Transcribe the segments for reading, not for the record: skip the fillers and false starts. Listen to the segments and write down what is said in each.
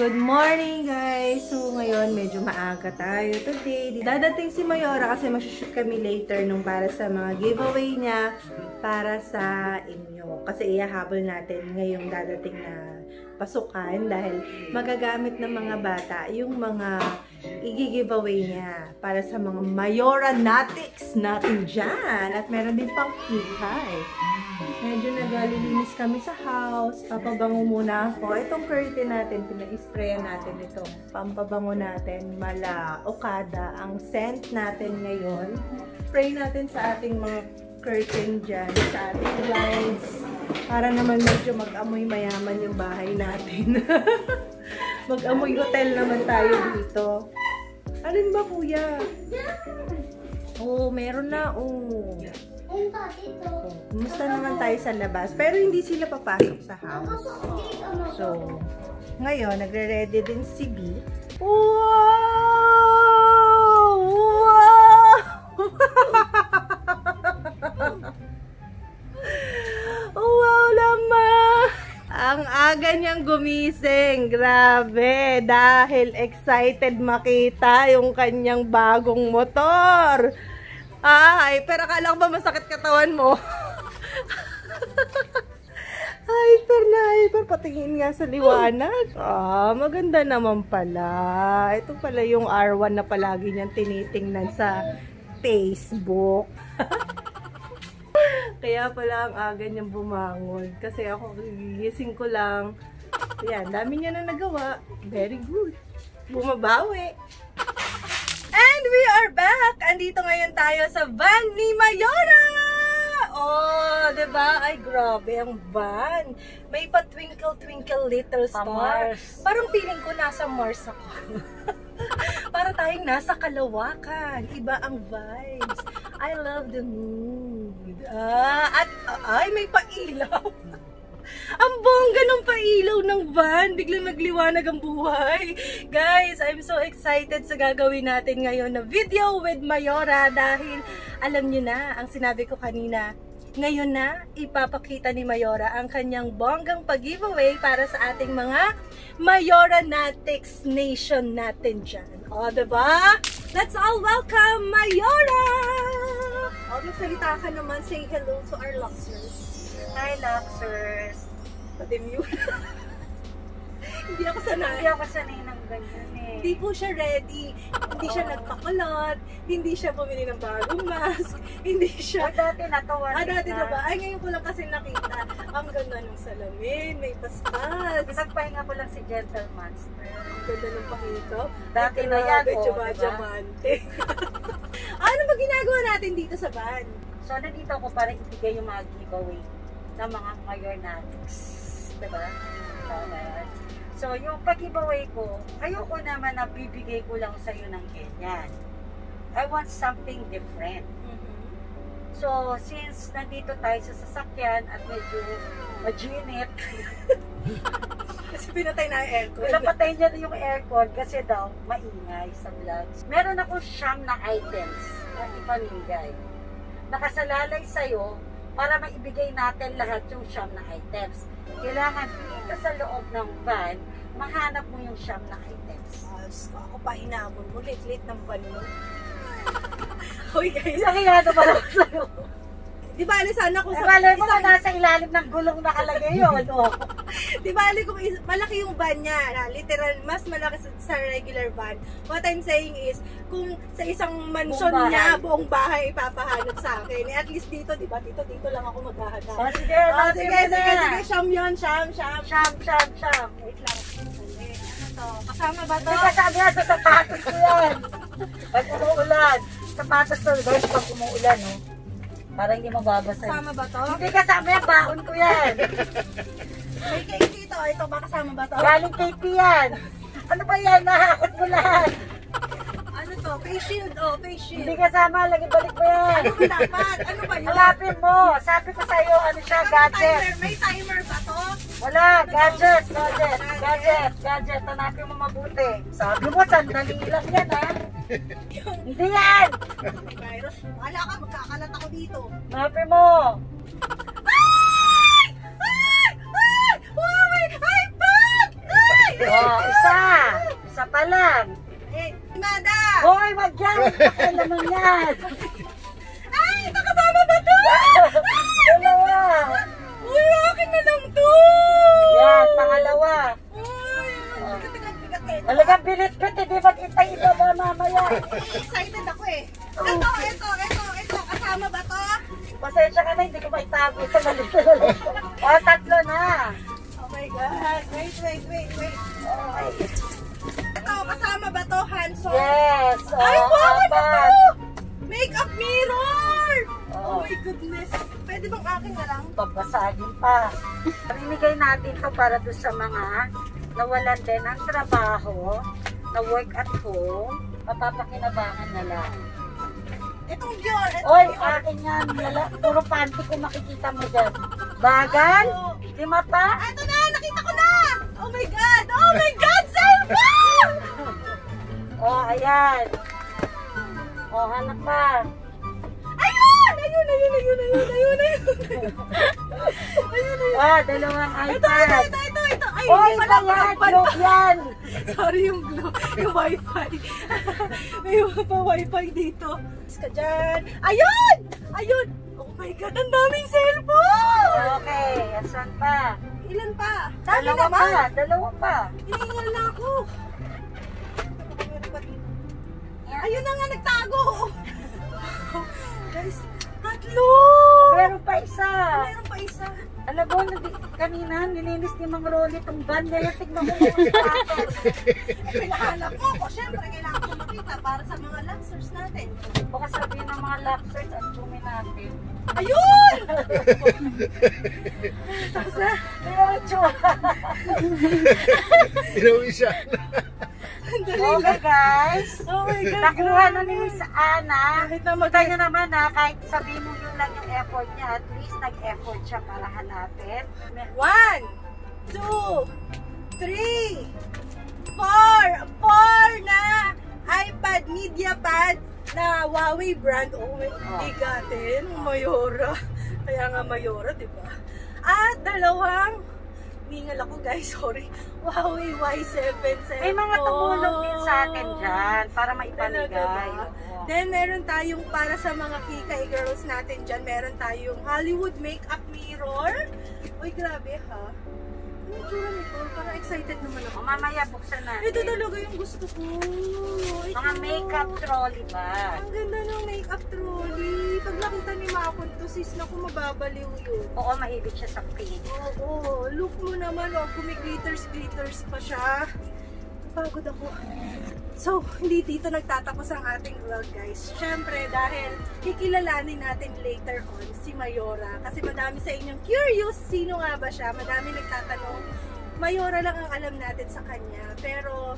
Good morning guys! So ngayon medyo maaga tayo today. Dadating si Mayora kasi mag-shoot kami later nung para sa mga giveaway niya para sa inyo. Kasi ihahabol natin ngayong dadating na pasukan dahil magagamit ng mga bata yung mga i-giveaway niya para sa mga Mayora Natics natin dyan. At meron din pang kikay. Medyo nagalilinis kami sa house. Papabango muna ako. Itong curtain natin, pina-sprayan natin ito. Pampabango natin, mala Okada. Ang scent natin ngayon. Spray natin sa ating mga curtain dyan, sa ating blinds. Para naman medyo mag-amoy mayaman yung bahay natin. Mag-amoy hotel naman tayo dito. Alin ba kuya? Oh, meron na. Oh. Kumusta naman tayo sa labas? Pero hindi sila papasok sa house. So, ngayon, nagre-ready din si B. Wow! Wow! Wow naman! Ang aga niyang gumising. Grabe! Dahil excited makita yung kanyang bagong motor. Ay, pero akala ko ba masakit katawan mo? Hyper na hyper. Patingin nga sa liwanag. Maganda naman pala. Ito pala yung R1 na palagi niyang tinitingnan sa Facebook. Kaya pala ang aga niyang bumangon. Kasi ako, gigising ko lang. Ayan, dami niya na nagawa. Very good. Bumabawi. And we are back! Andito ngayon tayo sa van ni Mayora! Oh, diba? Ay, grabe ang van. May pa twinkle twinkle little star. Parang feeling ko nasa Mars ako. Para tayong nasa Kalawakan. Iba ang vibes. I love the mood. Ay, may pailaw. Ang bongga ng pailaw ng van. Biglang nagliwanag ang buhay. Guys, I'm so excited sa gagawin natin ngayon na video with Mayora dahil alam nyo na, ang sinabi ko kanina, ngayon na ipapakita ni Mayora ang kanyang bonggang pag-giveaway para sa ating mga Mayora Natics Nation natin dyan. O, diba? Let's all welcome Mayora! O, magsalita ka naman. Say hello to our Luxers. Hi, Luxers. Pati-mute. Hindi ako sanay. Hindi ako sanay ng ganyan eh. Hindi po siya ready. Hindi siya nagpakulot. Hindi siya bumili ng bagong mask. Hindi siya... dati natuwa. Dati na ba? Ay, ngayon ko lang kasi nakita. Ang ganda ng salamin. May pastas. Nagpahinga ko lang si Gentle Monster. Ang ganda ng pakito. Dati na yan. Diamante. Ano ba ginagawa natin dito sa van? So, nandito ako para ibigay yung mga giveaway ng mga Mayora Natics. Diba? So, yung pag-giveaway ko, ayoko naman na bibigay ko lang sa'yo ng ganyan. I want something different. So, since nandito tayo sa sasakyan at medyo majinit, kasi pinatay na yung aircon. pinapatay niya na yung aircon kasi daw maingay sa vlogs. Meron akong siyam na items na ipamigay. Nakasalalay sa'yo para maibigay natin lahat yung siyam na items. Kailangan dito sa loob ng van, mahanap mo yung siyam na items. Ako pa hinamon mo, lit-lit ng van mo. Hoy guys, Nakiyado pa lang sa'yo. di ba sana kung sa mo na nasa ilalim ng gulong nakalagay yun, oh. Di ba kung malaki yung van niya, literal, mas malaki sa regular van. What I'm saying is, kung sa isang mansion niya, buong bahay ipapahanap sa akin. At least dito, di ba? Dito lang ako maghahanap. Oh, sige, sige, siyam yun, siyam. Wait lang. Ano to? Kasama ba to? Hindi kasama yan sa sapatos ko yan. Pag umuulan. Sapatos to, guys, pag umuulan, oh. Para hindi mababasa. Kasama ba to? Hindi kasama yan, baon ko yan. May cake dito. Ito ba kasama ba to? Galing KP yan. Ano ba yan? Nahakot mo lahat. Ano to? Face shield. Oh, face shield. Hindi kasama, lagi balik mo yan. Ano ba dapat? Ano ba yun? Hanapin mo. Sabi ko sa'yo, ano siya, gadget. May timer ba to? Wala, gadget. Hanapin mo mabuti. Sabi mo, sandali lang yan, ha? Hindi yan. Virus. Wala ka, magkakalat ako dito. Hanapin mo. Ay! Ay! Ay! Oh, my iPad! Ay! Oh, isa. pa lang. Eh, Mada! Hoy, wag yan! Pakil naman yan! Ay, ito kasama ba to? Dalawa! Uy, akin na lang to! Yan, pangalawa. Uy, bigat eh. Talagang binit-bit, hindi mag-itay iba ba mamaya? Excited ako eh. Ito. Kasama ba to? Pasensya ka na, hindi ko maitago sa maliit na lalaki. O, tatlo na. Oh my God. Wait. Okay. Ito, kasama ba to, Hanson? Yes! O, Ay, wow! Ano to? apat. Makeup mirror! Oh. Oh my goodness. Pwede bang akin na lang? Babasagin pa. Pamimigay natin to para doon sa mga nawalan din ng trabaho, na work at home, mapapakinabangan na lang. Itong Dior. Oy, akin yan. Puro panty ko makikita mo dyan. Bagal? Lima pa? Ito na! Nakita ko na! Oh my God! Oh my God! Cellphone! Oh, ayan. Oh, hanap pa. Ayun! Ah, dalawang Ito. iPad. Ay, Oy, hindi pala kaya, iPad. globe yan. Sorry, yung glow. Yung wifi. May pa wifi dito. Ka dyan. Ayun! Oh my God, ang daming cellphone! Okay, asan pa? Ilan pa? Dami Dalawa naman. pa, dalawa pa. Hiningal na ako. Ayun na nga, nagtago. Guys, tatlo. Meron pa isa. Meron pa isa. Alam mo, kanina, nilinis ni Mang Rolly itong van. Kaya tignan mo mga status. Pinahanap ko. Siyempre, kailangan ko makita para sa mga lancers natin. Baka sabihin ng mga lapsers at dumi natin. Ayun! Tapos na. Pero tsura. Inuwi siya. Okay guys. Oh my God. Nakuha na ni Miss Ana. Kahit na Kaya naman ha, kahit sabihin mo yun lang yung effort niya, at least nag-effort siya para hanapin. 1, 2, 3, 4 na iPad media pad na Huawei brand. Oh my bigatin, Mayora. Kaya nga Mayora, di ba? At dalawang ningal ako guys, sorry. Huawei Y7 May mga tumulong din sa atin dyan para maipamigay. Talaga ba? Then meron tayong para sa mga kikay girls natin dyan, meron tayong Hollywood makeup mirror. Uy, grabe ha. Ano yung tsura nito? Parang excited naman ako. O, mamaya buksan natin. Ito talaga yung gusto ko. Ito. Mga makeup trolley ba? Ang ganda ng makeup trolley. Pag nakita ni Makon to, sis, naku, mababaliw yun. Oo, mahilig siya sa pink. Oo, look mo naman, oh, glitters pa siya. Pagod ako. So, hindi dito nagtatapos ang ating vlog, guys. Siyempre, dahil kikilalanin natin later on si Mayora. Kasi madami sa inyong curious, sino nga ba siya? Madami nagtatanong. Mayora lang ang alam natin sa kanya. Pero,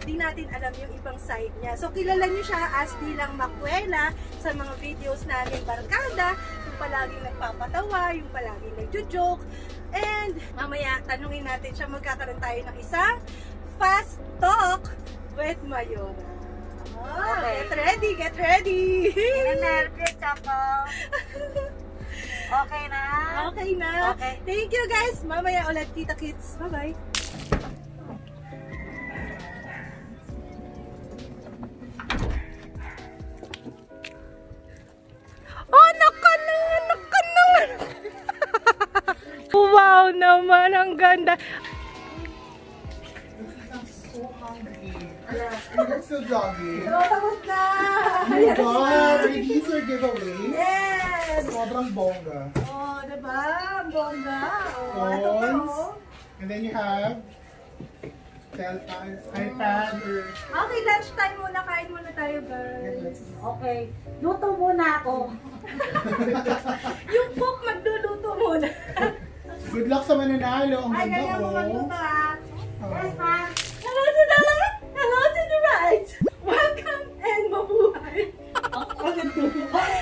di natin alam yung ibang side niya. So, kilala niyo siya as bilang Makwela sa mga videos namin barkada, yung palaging nagpapatawa, yung palaging nagjo-joke. And, mamaya, tanungin natin siya, magkakaroon tayo ng isang Fast Talk with Mayora. Oh, Okay. Get ready! Inervous ako. Okay na? Okay na. Okay. Thank you guys. Mamaya ulit kita kits. Bye-bye. Oh, naka na! Wow naman, ang ganda. You're still jogging. Tapos na! Oh my God! These are giveaways. Yes! Sobrang bongga. Oh, diba? Ang bongga. Oh, ito pa, Phones. oh. And then you have iPad or... Okay, lunchtime muna. Kain muna tayo, guys. Okay. Luto muna ako. Yung book, magluluto muna. Good luck sa mananalo. Ang Ay, ganda ganyan mo oh. magluto, ha? Yes, ma'am. Hello to the left! Hello to the right! Welcome and mabuhay!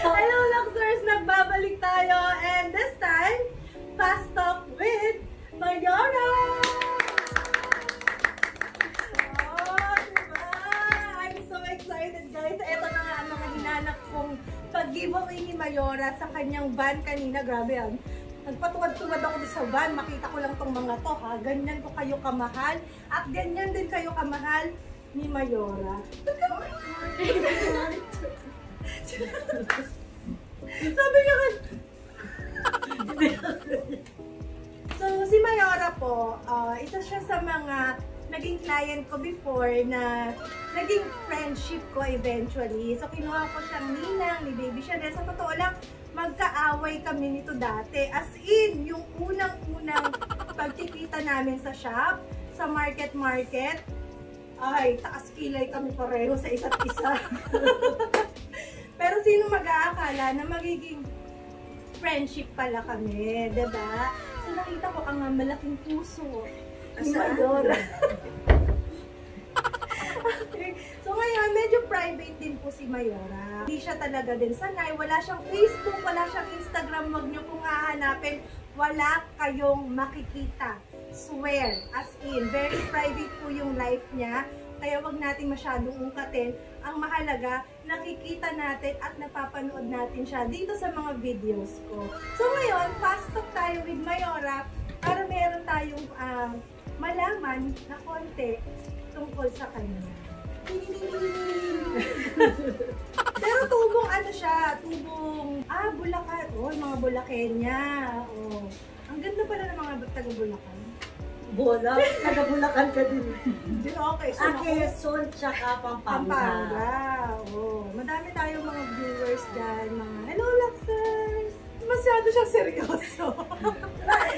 Hello, Luxers! Nagbabalik tayo. And this time, Fast Talk with Mayora! Oh, diba? I'm so excited, guys. Ito na nga ang mga hinanap kong pag-giveaway ni Mayora sa kanyang van kanina. Grabe yan. Nagpatuwad-tuwad ako sa van. Makita ko lang tong mga to, ha. Ganyan ko kayo kamahal. At ganyan din kayo kamahal ni Mayora. Sabi niya so, si Mayora po, isa siya sa mga naging client ko before na naging friendship ko eventually. So, kinuha ko siyang ninang ni Baby Chanel. Sa totoo lang, magkaaway kami nito dati. As in, yung unang-unang pagkikita namin sa shop, sa market, ay, taas kilay kami pareho sa isa't isa. Pero sino mag-aakala na magiging friendship pala kami, diba? So, nakita ko ang malaking puso ni Mayora. Okay. So, ngayon, medyo private din po si Mayora. Hindi siya talaga din sanay. Wala siyang Facebook, wala siyang Instagram. Huwag niyo kung hahanapin. Wala kayong makikita. Swear. As in, very private po yung life niya. Kaya wag natin masyadong ungkatin. Ang mahalaga, nakikita natin at napapanood natin siya dito sa mga videos ko. So ngayon, fast talk tayo with Mayora para meron tayong malaman na konti tungkol sa kanya. Pero tubong ano siya? Tubong, Bulacan. Oh, mga Bulacania. Oh. Ang ganda pala ng mga taga-Bulacan. Bola, taga-Bulacan ka din. Okay, so Quezon, tsaka Pampanga. Oh, madami tayong mga viewers dyan. Mga, hello, Luxers! Masyado siyang seryoso.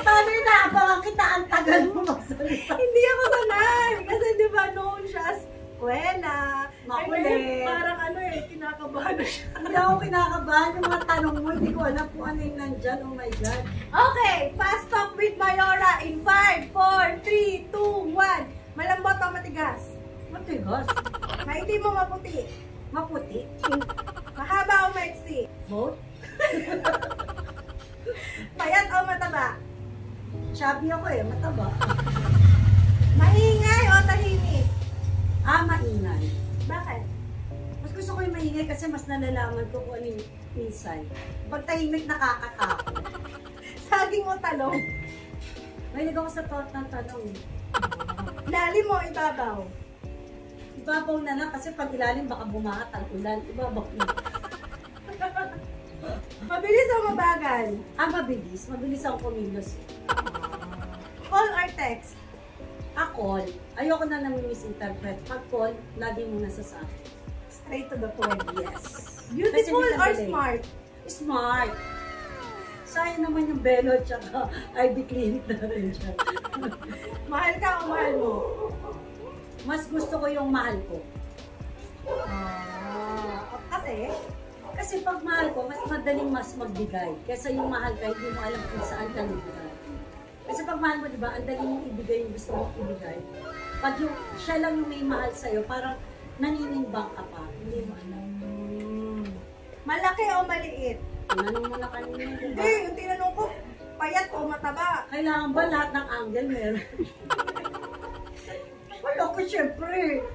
Paano yung naabangan kita ang tagal mo magsalita? Hindi ako sanay. Kasi di ba known siya as Kuwela. Makulit. Parang kinakabahan na siya. Hindi ako kinakabahan. Yung mga tanong mo, hindi ko alam kung ano yung nandyan. Oh my God. Okay, fast talk with Mayora in 5, 4, 3, 2, 1. Malambot o matigas? Matigas. Maitim o maputi? Maputi. Mahaba o maiksi? Both. Payat o mataba? Chubby ako mataba. Maingay o tahimik? Maingay. Bakit? Mas gusto ko yung maingay kasi mas nalalaman ko kung ano yung inside. Pag tahimik, nakakatakot. Saging o talong? Mahilig ako sa ng talong. Lalim o ibabaw? Ibabaw na lang kasi pag ilalim baka bumahat ang ulan. Ibabaw na. Mabilis o mabagal? Mabilis. Mabilis ako kumilos. Call or text? Call. Ayoko na misinterpret. Pag call, lagi mo nasa sa akin. Straight to the point. Yes. Beautiful Kasi or delay. smart? Smart. Sayang naman yung belo tsaka IV clinic na rin siya. Mahal ka o mahal mo? Mas gusto ko yung mahal ko. Kasi? Kasi pag mahal ko, mas madaling magbigay. Kesa yung mahal ka, hindi mo alam kung saan ka nagbigay. Kasi pag mahal mo, di ba, ang dali mong ibigay yung gusto mong ibigay. Pag yung, siya lang yung may mahal sa'yo, parang naninimbang ka pa. Hindi mo alam. Malaki o maliit? Tinanong mo na kanina, di ba? Hindi, yung tinanong ko, payat o mataba? Kailangan ba lahat ng angle meron? Wala ko, syempre.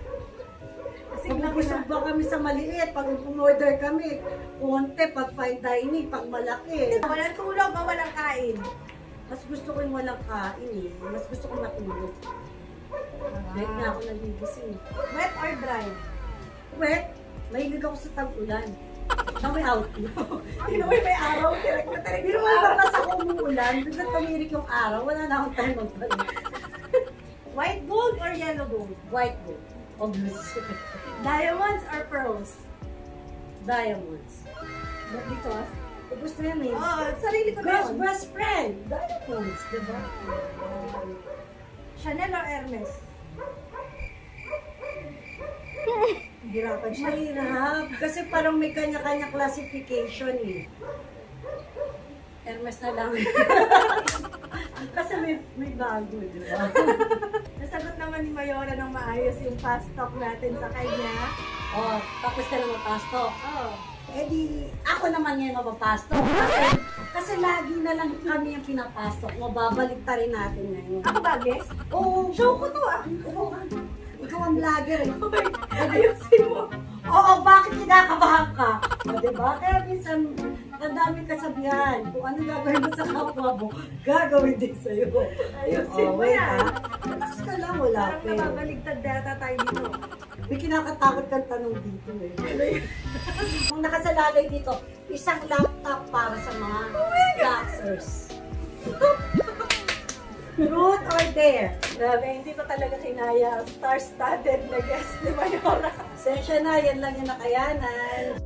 Pag-usap ba kami sa maliit, pag umorder kami, konti, pag fine dining, pag malaki. Walang tulog o walang kain? Mas gusto ko yung walang kain Mas gusto ko matulog. Kahit na ako nagigising. Wet or dry? Wet, mahilig ako sa tag-ulan. Na may outlook. May araw, direct na direct. Hindi naman babas ako umuulan, biglang tumirik yung araw, wala na akong time magpalit. White gold or yellow gold? White gold. Obvious. Diamonds or pearls? Diamonds. But because? Gusto yan Sarili ko Girl's doon. best friend. Diamonds, diba? Chanel or Hermes? Hirapan siya. Mahirap. Kasi parang may kanya-kanya classification Hermes na lang. Kasi may bago, di ba? Nasagot naman ni Mayora ng maayos yung fast talk natin sa kanya. Tapos ka na mapastok. Eh di, Ako naman yan mapapastok. Kasi lagi na lang kami yung pinapastok. Mababalik ta rin natin ngayon. ako ba, guess? Oo, Show ko to ikaw ang vlogger Ayusin mo. Oo, bakit kinakabahan ka? Diba? Kaya minsan, ang daming kasabihan. Kung ano gagawin mo sa kapwa mo, gagawin din sa'yo. Ayusin mo yan. Relax ka lang, wala Parang nababaligtad data tayo dito. May kinakatakot kang tanong dito eh. Kung nakasalalay dito, isang laptop para sa mga boxers. Truth or dare? Grabe, hindi ko talaga kinaya. Star-studded na guest ni Mayora. Sensya na, yan lang yung nakayanan.